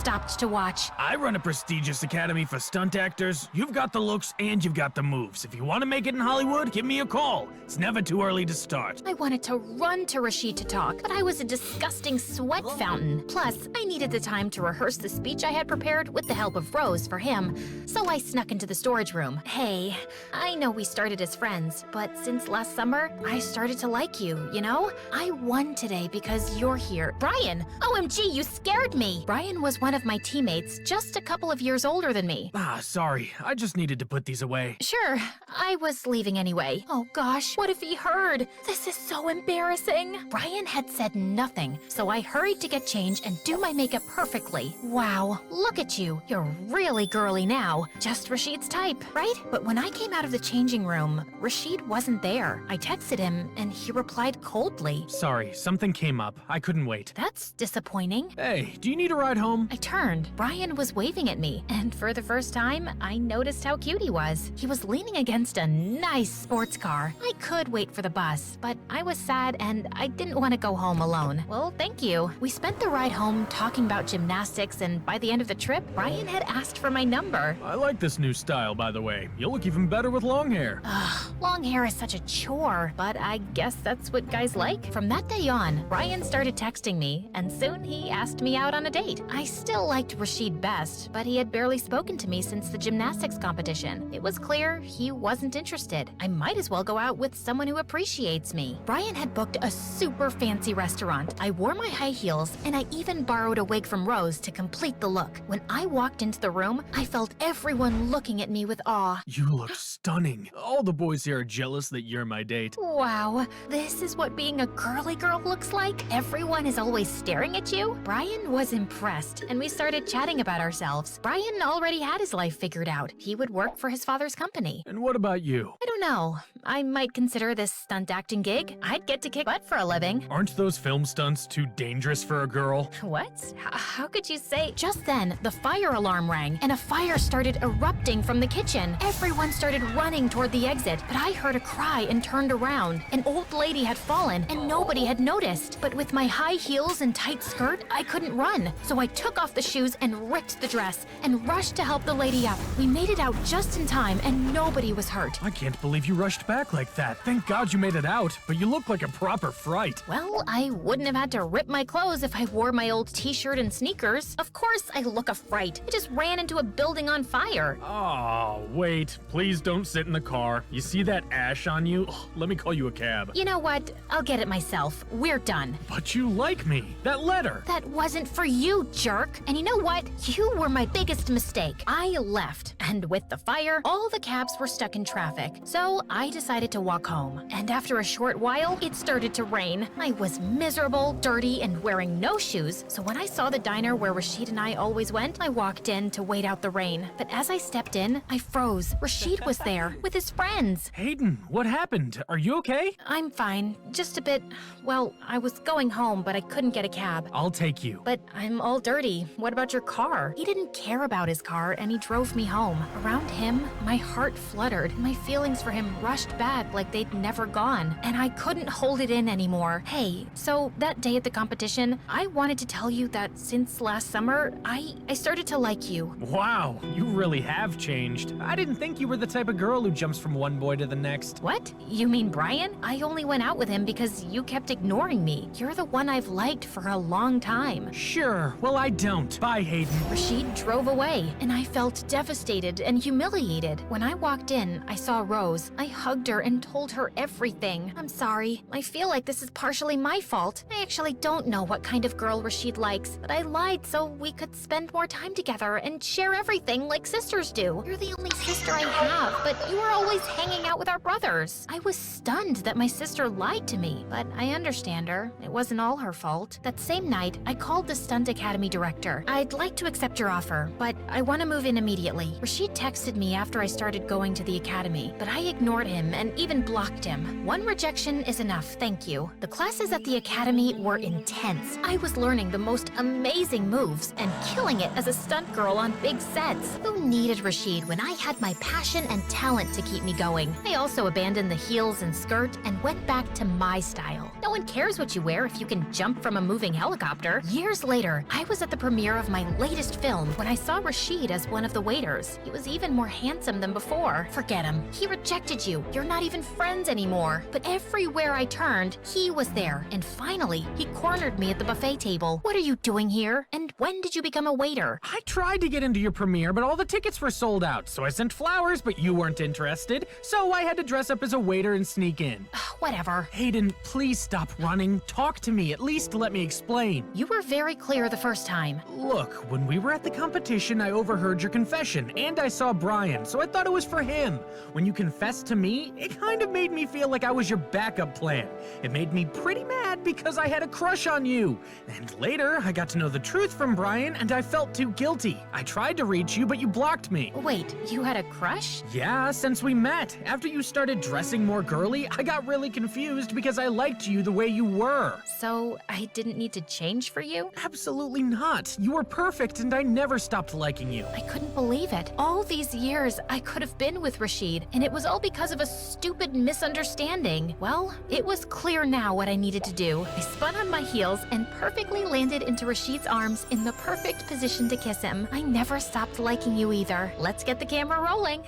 stopped to watch. I run a prestigious academy for stunt actors. You've got the looks and you've got the moves. If you want to make it in Hollywood, give me a call. It's never too early to start. I wanted to run to Rashid to talk, but I was a disgusting sweat fountain. Plus, I needed the time to rehearse the speech I had prepared with the help of Rose for him, so I snuck into the storage room. Hey, I know we started as friends, but since last summer, I started to like you, you know? I won today because you're here. Brian! OMG, you scared me! Brian was one of my teammates, just a couple of years older than me. Sorry. I just needed to put these away. Sure, I was leaving anyway. Oh gosh, what if he heard? This is so embarrassing. Brian had said nothing, so I hurried to get changed and do my makeup perfectly. Wow, look at you. You're really girly now. Just Rashid's type, right? But when I came out of the changing room, Rashid wasn't there. I texted him and he replied coldly. Sorry, something came up. I couldn't wait. That's disappointing. Hey, do you need a ride home? I turned. Brian was waving at me, and for the first time, I noticed how cute he was. He was leaning against a nice sports car. I could wait for the bus, but I was sad and I didn't want to go home alone. Well, thank you. We spent the ride home talking about gymnastics, and by the end of the trip, Brian had asked for my number. I like this new style, by the way. You'll look even better with long hair. Ugh, long hair is such a chore, but I guess that's what guys like. From that day on, Brian started texting me, and soon he asked me out on a date. I still liked Rashid best, but he had barely spoken to me since the gymnastics competition. It was clear he wasn't interested. I might as well go out with someone who appreciates me. Brian had booked a super fancy restaurant. I wore my high heels, and I even borrowed a wig from Rose to complete the look. When I walked into the room, I felt everyone looking at me with awe. You look stunning. All the boys here are jealous that you're my date. Wow, this is what being a girly girl looks like? Everyone is always staring at you? Brian was impressed, and we started chatting about ourselves. Brian already had his life figured out. He would work for his father's company. And what about you? I don't know. I might consider this stunt acting gig. I'd get to kick butt for a living. Aren't those film stunts too dangerous for a girl? What? How could you say? Just then, the fire alarm rang, and a fire started erupting from the kitchen. Everyone started running toward the exit, but I heard a cry and turned around. An old lady had fallen, and nobody had noticed. But with my high heels and tight skirt, I couldn't run. So I took off the shoes and ripped the dress and rushed to help the lady up. We made it out just in time, and nobody was hurt. I can't believe you rushed back like that. Thank God you made it out, but you look like a proper fright. Well, I wouldn't have had to rip my clothes if I wore my old t-shirt and sneakers. Of course I look a fright. I just ran into a building on fire. Oh, wait. Please don't sit in the car. You see that ash on you? Ugh, let me call you a cab. You know what? I'll get it myself. We're done. But you like me. That letter. That wasn't for you, jerk. And you know what? You were my biggest mistake. I left, and with the fire, all the cabs were stuck in traffic. So I decided to walk home. And after a short while, it started to rain. I was miserable, dirty, and wearing no shoes. So when I saw the diner where Rashid and I always went, I walked in to wait out the rain. But as I stepped in, I froze. Rashid was there with his friends. Hayden, what happened? Are you okay? I'm fine. Just a bit. Well, I was going home, but I couldn't get a cab. I'll take you. But I'm all dirty. What about your car? He didn't care about his car, and he drove me home. Around him, my heart fluttered. My feelings for him rushed back like they'd never gone, and I couldn't hold it in anymore. Hey, so that day at the competition, I wanted to tell you that since last summer, I started to like you. Wow, you really have changed. I didn't think you were the type of girl who jumps from one boy to the next. What? You mean Brian? I only went out with him because you kept ignoring me. You're the one I've liked for a long time. Sure, well I don't. Bye, Hayden. Rashid drove away, and I felt devastated and humiliated. When I walked in, I saw Rose. I hugged her and told her everything. I'm sorry. I feel like this is partially my fault. I actually don't know what kind of girl Rashid likes, but I lied so we could spend more time together and share everything like sisters do. You're the only sister I have, but you were always hanging out with our brothers. I was stunned that my sister lied to me, but I understand her. It wasn't all her fault. That same night, I called the Stunt Academy director. I'd like to accept your offer, but I want to move in immediately. Rashid texted me after I started going to the academy, but I ignored him him and even blocked him. One rejection is enough, thank you. The classes at the academy were intense. I was learning the most amazing moves and killing it as a stunt girl on big sets. Who needed Rashid when I had my passion and talent to keep me going? I also abandoned the heels and skirt and went back to my style. No one cares what you wear if you can jump from a moving helicopter. Years later, I was at the premiere of my latest film when I saw Rashid as one of the waiters. He was even more handsome than before. Forget him. He rejected you. You're not even friends anymore. But everywhere I turned, he was there. And finally, he cornered me at the buffet table. What are you doing here? And when did you become a waiter? I tried to get into your premiere, but all the tickets were sold out, so I sent flowers, but you weren't interested, so I had to dress up as a waiter and sneak in. Whatever. Hayden, please stop running. Talk to me. At least let me explain. You were very clear the first time. Look, when we were at the competition, I overheard your confession, and I saw Brian, so I thought it was for him. When you confessed to me, it kind of made me feel like I was your backup plan. It made me pretty mad because I had a crush on you. And later, I got to know the truth from Brian, and I felt too guilty. I tried to reach you, but you blocked me. Wait, you had a crush? Yeah, since we met. After you started dressing more girly, I got really confused because I liked you the way you were. So, I didn't need to change for you? Absolutely not. You were perfect, and I never stopped liking you. I couldn't believe it. All these years, I could have been with Rashid, and it was all because of a stupid misunderstanding. Well, it was clear now what I needed to do. I spun on my heels and perfectly landed into Rashid's arms in the perfect position to kiss him. I never stopped liking you either. Let's get the camera rolling.